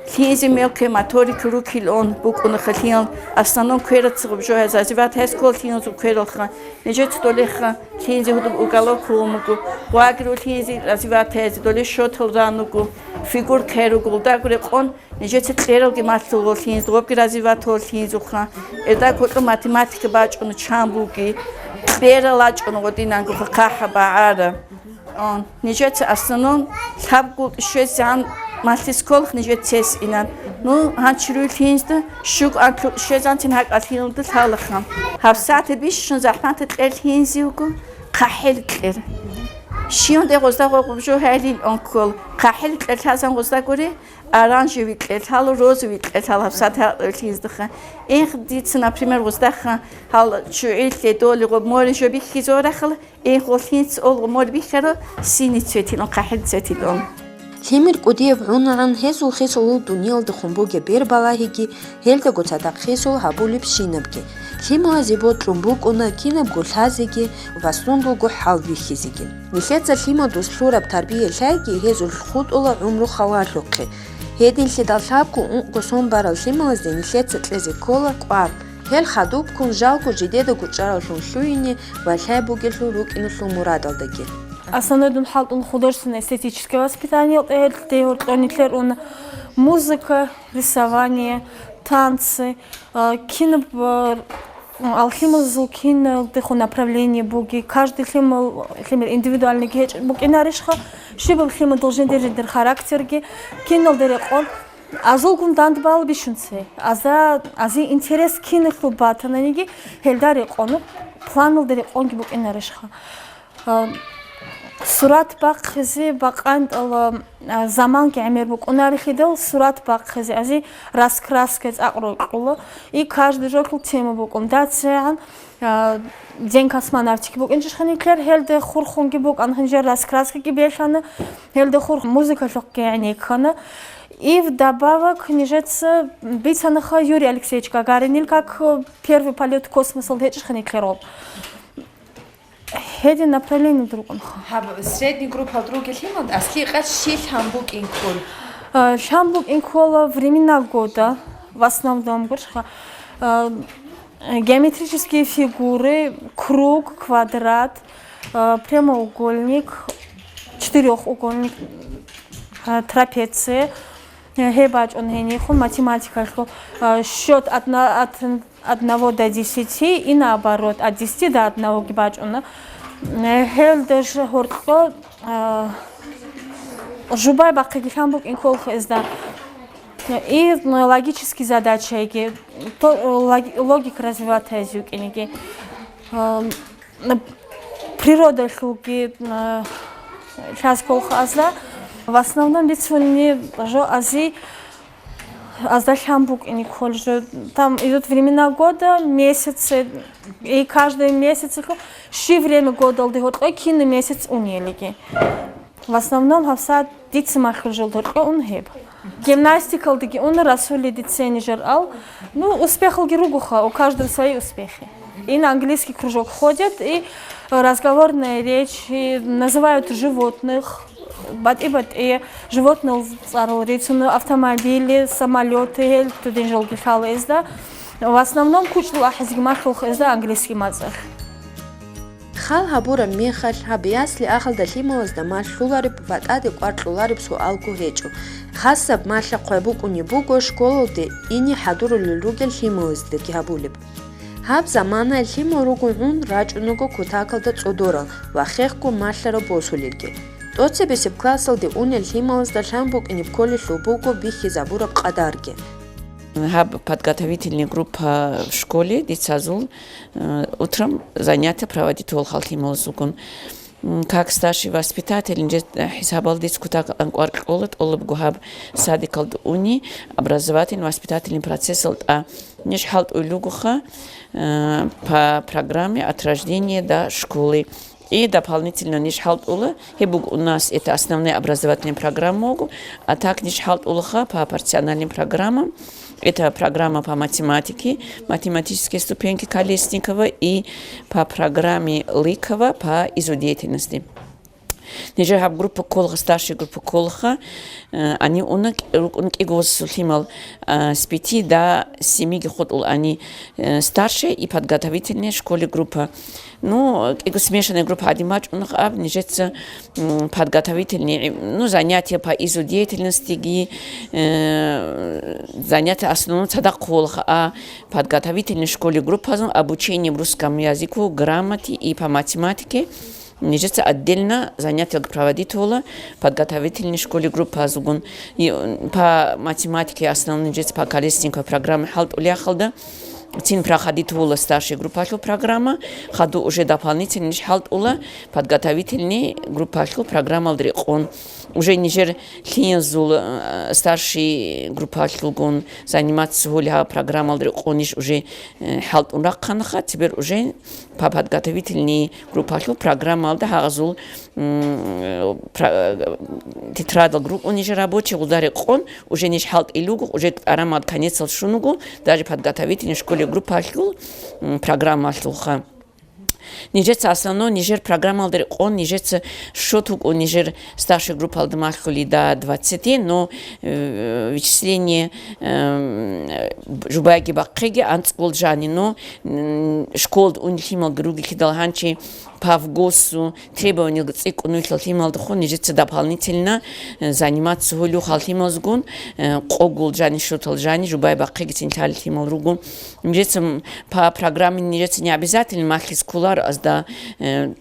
خیزی میل که ماتوری کرو کیلون بکن خیان استانون کیرت قبضو هزازی وقت هست کل خیان زو کیرل خان نجات دولی خان خیزی هدوب اوگالو کومگو واقعو خیزی رازی وقت هست دولی شوتل رانوگو فیگور کیرو گلدا گره قن نجات کیرل که ماتلو خیز دوب رازی وقت هول خیزو خان ادا کل ماتماتیک باج اون چامبوگی بیرلاج اون قدینانگو خاله باعره آن نجات استانون خب گل شزان مالتیسکول خنیجت تس اینان نو هنچروی خینزده شوک آنکل شزانتین هک آتیلده تالخم هفت ساعت بیشتر زحمت تل خینزیوگو قحل کر شیون دقیقه قبضو هلیل آنکل قحل کر تازن قصد گوری آرانجی ویکل تالو روز ویکل تال هفت ساعت هل خینزده خن این دیت نپریمر قصد خن هل شویل دول قب موری جو بیخیزوره خل این قل خینز اول موری بیخرو سینی تیلون قحل تیلون Хемир кудиев унаран хесул хесул дуниал де хумбуге бер балахиги хелде гоцадак хесул хабулип шинабги хемила зибо трумбук уна кинаб гулхазиги васунду гу халвихизиги нихеца хима дуслураб тарбие лайги хезул худ ула умру хавалуқи хедин лидалшабку гусон барал хемила зен нихеца тлези кола квар хел хадуб кун жалку жидеда гучарал шуншуини валхай бугелу рук инуслу мурадалдаги Основной дом халтун художественное эстетическое воспитание, это музыка, рисование, танцы, кино, алхимизм, кино, направление буги, каждый химл индивидуальный геч, буги наришха, чтобы химл должен держать характер, кино дерекон, азул гундант бал бишунце, ази интерес кино клубата на неги, хелдарекону, планул дерекон буги наришха. Сурат бақхизи бақанд заман ки амир бук унарихидел сурат бақхизи ази раскраскез aqroqulu и каждый жокл тема букум дацян день космонавтики бук инженерлер хелде хурхунги бук анхинжер раскраски ки бешаны хелде хур музыка локки аникана и вдобавок книжется Бицанаха Юрий Алексеевич Гагарин как первый полет в космос летчик хникеров Хэди направление другом. Хаб средний группа друг Химал, а сколько шил Хамбург инкол? Шамбург инкола времена года в основном геометрические фигуры, круг, квадрат, прямоугольник, четырехугольник, трапеция, хебач он генихун, математика, счет от 1 до 10 и наоборот, от 10 до 1 гибач он. Хелдеш хорко жубай бакки Хамбург инкол изда. И логические задачи, логика развивать языки, природа хилки, сейчас колхоза. В основном лицо же ази, азда Хамбург инкол же там идут времена года, месяцы, и каждый месяц, ши время года, вот какие месяц унелики. В основном хавса дитсмахл жил только унхеб. Гимнастика таки он расули дитсени жрал. Ну успехал геругуха, у каждого свои успехи. И на английский кружок ходят и разговорная речь, и называют животных. И животных автомобили, самолеты, туда жил гихалезда. В основном кучу ахизгмахл хезда английский мазах. خال هبورا میخال هبیاسلی آخل دلی موز دمال شولاری بودادی قارت شولاری بسوال کو هیچو خاصب مال قبو کنی بوگو شکول دی اینی حضور للوگل هیموز دکی هبولب هب زمان الهیمورو اون راج اونگو کتاکل دت صدورا و خیخ کو مال رو بوسولیرگی دوتse بسیب کلاسل دی اون الهیموز دلهم بوگ اینی بکلی شوبوگو بیخی زبورا بقدارگی Подготовительная группа в школе, дитсазул, утром занятия проводит Олхалтимозугун. Как старший воспитатель, хисабал дискутак анкуарколот, олбгухаб садикалд уни, образовательный воспитательный процесс, а нишхалт улюгуха по программе от рождения до школы. И дополнительно нишхалт ула, хебуг у нас это основные образовательные программы, а так нишхалт улха по профессиональным программам. Это программа по математике, математические ступеньки Колесникова и по программе Лыкова по изудеятельности. Нижняя группа Колха, старшая группа Колха, они сулхимал с 5 до 7 год, они старшие и подготовительные школе группа. Ну, смешанная группа один матч, у них обнижется подготовительные, ну, занятия по изудеятельности, занятия основном тогда Колха, а подготовительной школе группа обучение русскому языку, грамоте и по математике. Нижется отдельно занятия проводит подготовительной школе группа Азугун. И по математике основном нижется по Колесниковой программе Халт Уляхалда. Тин проходит старшая группа программа. Хаду уже дополнительный Халт Ула подготовительный группа программа Алдрикон. Уже Нижер Хинзул старший группа заниматься программа Алдрикон уже Халт Уракханха. Теперь уже по подготовительной группа программа Алдрихазул тетрадал группу Нижер рабочий Алдрикон уже не Халт Илюгу уже арамат конец шунугу даже подготовительной школе группа программа Алдрикха. Нижется основной Нижер программа он Нижется шотук у Нижер старшей группы Алдамахули до 20, но вычисление Жубайги Баккеги Антсколджани, но школ у них имел груги хидалханчи по вгосу требования гцик у них имел дохон Нижется дополнительно заниматься гулю халтимозгун Когулджани Шоталджани Жубай Баккеги Цинталитимал ругун. Нижется по программе Нижется не обязательно махис кулар азда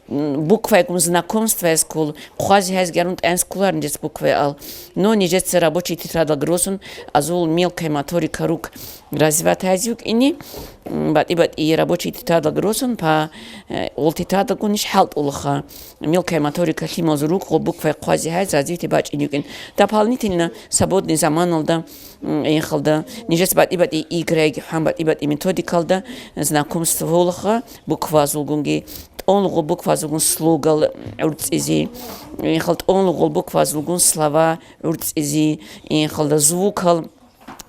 буква якум знакомство эскул квази хазгерунт энскулар нижется буква ал но нижется рабочий тетрадь грозун азул мелкая моторика рук развивать язык ини и рабочий тетрадь грозун по ол тетрадь гуниш халт улха мелкая моторика химоз рук буква квази хаз развитие бач инюкин дополнительно свободный заман алда ехалда нижется и игры хамбат и методикалда знакомство улха буква зулгунги он буква зулгун слогал урцизи ехалд он буква зулгун слова урцизи ехалда звукал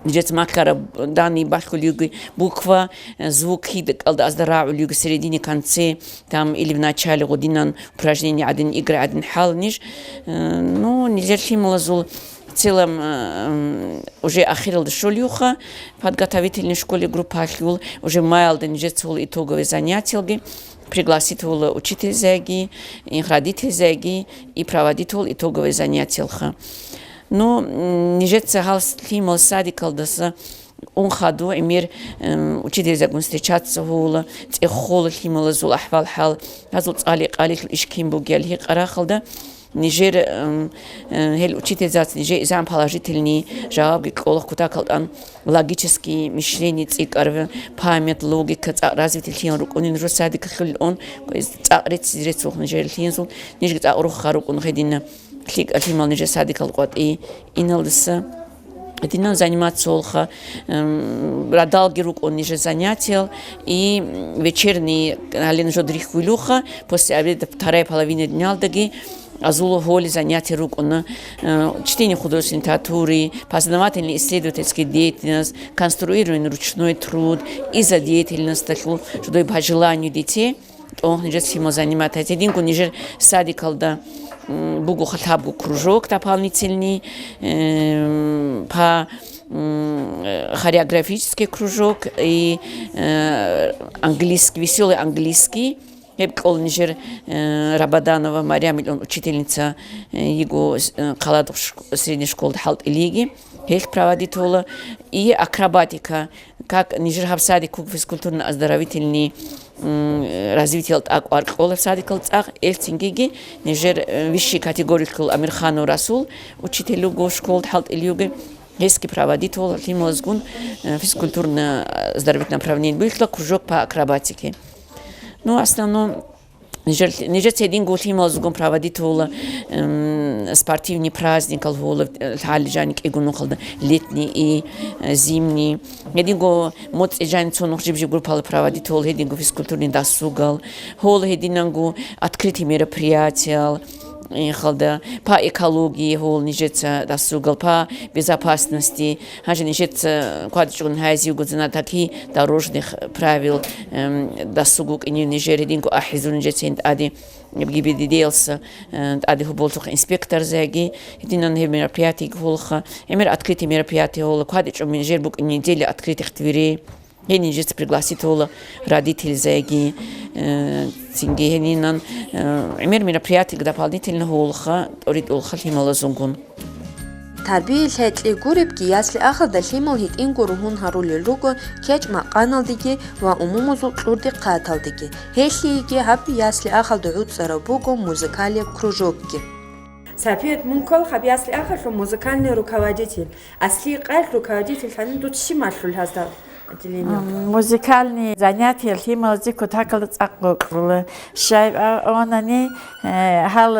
Нижец макара данный башкулюги буква, звук хид аздара улюги в середине, конце, там или в начале година упражнение один игра, один хал ниж. Ну, нельзя химолазул в целом уже ахирал школюха, подготовительной школе группа ахил, уже майал нижец итоговые занятия. Пригласит учитель зэги, родитель зэги и проводит итоговые занятия. Но нижец химол садик алдаса он ходу эмир учитель зэгун встречаться хула, холл химол зул ахвал хал, азул цалик алик ишким бугел хик арахалда. Нижер хел учитель зат нижер изам положительный жаваб гиколах кутакалдан логические мышление цикарве память логика развитие хин рук он нижер садик хил он царит сидит сух нижер хинзул нижер царух харук он хедина хик химал нижер садик алгот и иналдса это заниматься олха радалги рук он нижер занятия и вечерний ален жодрих вилуха после обеда вторая половина дня алдаги Азулу холи занятия рук на чтение художественной литературы, познавательная исследовательская деятельность, конструирование ручной труд и за деятельность, что по желанию детей, он не всему занимается. Один кунижер садик алда бугу хатабу кружок дополнительный, по хореографический кружок и английский, веселый английский. Кол нижер Рабаданова Марьям, он учительница его каладов средней школы халт и лиги, их проводит и акробатика, как нижер хабсади куб физкультурно-оздоровительный развитие акваркола в садикал цах, эльцингиги, нижер высшей категории Амирхану Расул, учителю школы халт и лиги. Если проводит лимозгун физкультурно-оздоровительное направление, был кружок по акробатике. Ну, основном, нижец один год химозгун проводит спортивный праздник, халижаник и гунухалда летний и зимний. Один год мод эджанцон нухжибжи группа проводит один год физкультурный досугал, один год открытые мероприятия. По экологии хол нижется досугал, по безопасности, хаже нижется квадчун хази угодзана такие дорожных правил досугук и нижерединку ахизу нижется ади гибидиделся ади хуболтух инспектор зэги единан мероприятий холха эмер открытые мероприятия хол квадчун нижербук неделя открытых дверей. Я не жить пригласит родителей зэги, цингенинан, эмер мероприятий дополнительно холха, орит олха химала зунгун. Тарбия хэлтли гуриб ки ясли ахалда химал хит ингурухун харули руго кеч мақаналдиги ва умумузу тлурди қаталдиги. Хэллиги хаб ясли ахалда уцара буго музыкалия кружокки. Сапиет мункол хаб ясли ахалда музыкальный руководитель. Асли qalb руководитель ханин тут шимашлул хазда. Музыкальные занятия химозику такал цаккул шай онани хал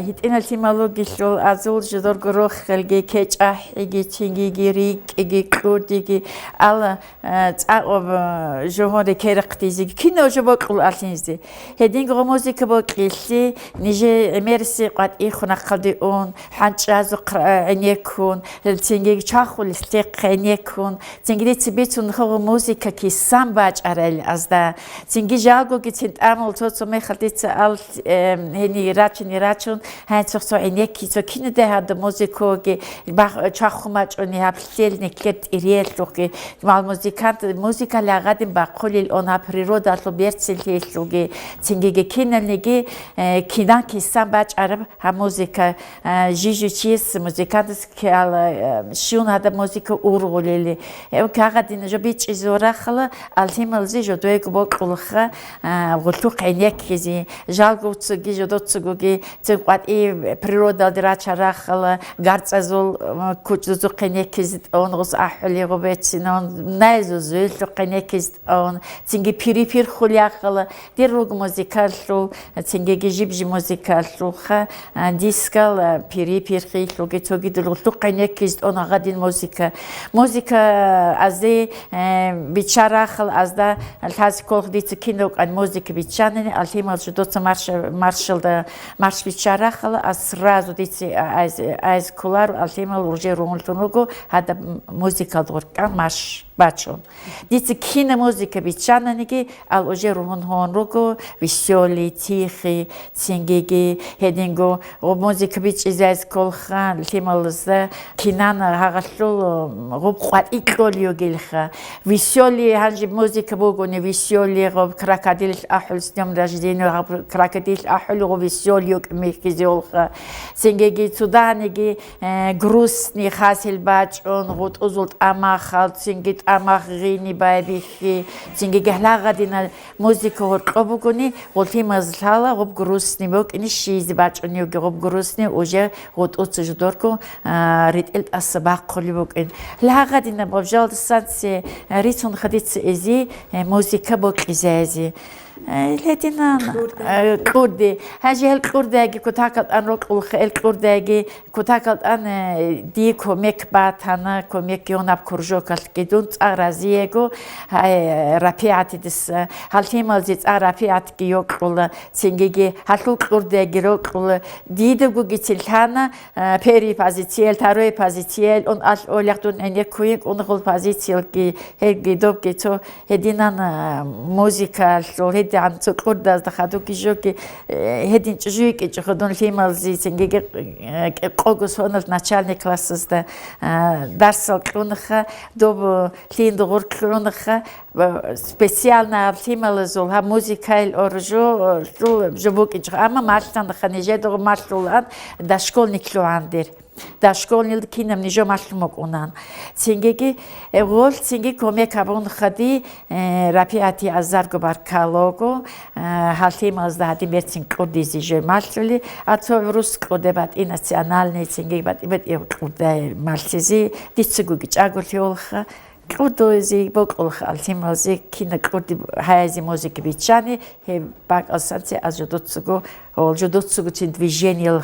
хитинал химологишул азул ждор горох хелге кеча иги чинги рик иги клодиги ал цаоб жоходе керактизи кино жобокул алинзи хедин го музыка бокилси ниже мерси qat ихнакалди он ханчазу энекун чинги чахул стек энекун чинги цибицун музыка ки сам бач арал азда цинги жалго ки цент амол то мехалтица ал хени рачун ханцо энеки то кинде хад музыко ки бах чахумач они хаптел неклет ириэллуги мал музыкант музыка лагадин бақулил она природа то берцэлхэллуги цингиге киналниги кинан ки сам бач араб ха музыка жижучис музыкантс ки ал шун хада музыка ургулили кагадин жобич изорахла алтималзи жодойг бокулха гултук энекизи жалгуцги жодоцгуги цэкват и природа драчарахла гарцазул кучзук энекизи онгус ахлиго бетсинон найзузул энекизи он цинги пирипир хулякла дируг музыкаллу цинги жибжи музыкаллуха дискал пирипир хилуги цогидул гултук энекизи он агадин музыка азе бичарахал азда алхаз колхдиц кино ан музыка бичанени альтимал ждоца марш бичарахал а сразу диц айз кулар альтимал уже румултунуго хада музыка дурка марш бачон диц кино музыка бичанени ал уже румунхонруго веселый тихий цингеги хединго музыка бич изайз колхан альтимал за кинана хагаллу губ иклолио гелха веселый ханжи музыка богоне веселый губ крокодил ахул с днем рождения крокодил ахул губ веселый мехизолха цингеги цуданеги грустный хасил бач он гуд узулт амахал цингит амахрини байбихи цингеги хлагадина музыка губогоне гултимазлала губ грустный бог ини шиз бач он губ грустный уже гуд уцждорко ритл асбақ қулибок ин лагадина бовжал сансе ритун хадиц эзи музыка бок изази لدينا كردي هاجي الكرداجي كتاكل أن رقول الكرداجي كتاكل أن دي كوميك باتنا كوميك يوناب كرجوك الكدون أرازيجو رابيعتي دس هالتيمال زيت رابيعت كيوكل سينجي هالو كرداجي رقول ديدو جيتلهانا بيري بازيتيل تاروي بازيتيل أن أوليكتون أن يكوين أن خل بازيتيل كي هيجي دوب كيتو هدينا موسيقى هدي عن تقول ده خدوا كيجوكي هدي تجوك تجودون فيما زي تنجي قوس هون الناتشالني كلاسز ده درس كلونخه دوب لين دور كلونخه سبيسيالنا فيما زولها موسيقى أورجو جبوك أما ماشتان خنيجة دو ماشتولان ده شكول نكلو عندير دا школнил кинам нижо машлумок унан цингеги гол цинги комек абун хади рапиати азарго баркалого халтимаз да хади мерцин кодизи же машлули ато рус кодебат и национальный цинги бат ибет кудай малчизи дицгуги чагулиолха кудози боколха алтимази кина коди хайзи музыки бичани хе бак асансе ажудоцго олжудоцго чин движение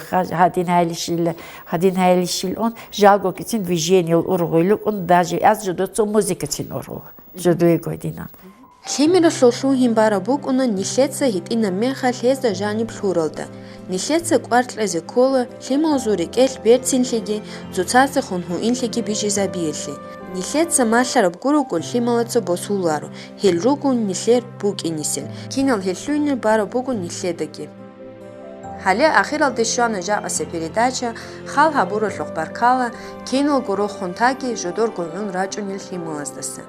хадин хайлишил он жалго чин движение ургойлук он даже ажудоцо музыка чин ургол жудуй година Хемиро шолшун химбара бук уна нилеца хит ина меха лезда жани плуралда. Нилеца квартлезе кола хемозурик эл берцинлиги зуцаце хунху инлиги бижизабиелли. Нилеца маллараб гурукул хемалаца босулару. Хелругун нилер бук инисел. Кинал хеллуйнер бара бугун ниледаги. Хале ахирал дешана жааса передача хал хабура лохбаркала кинал гуру хунтаги жодор гунун рачунил хемалаздаса.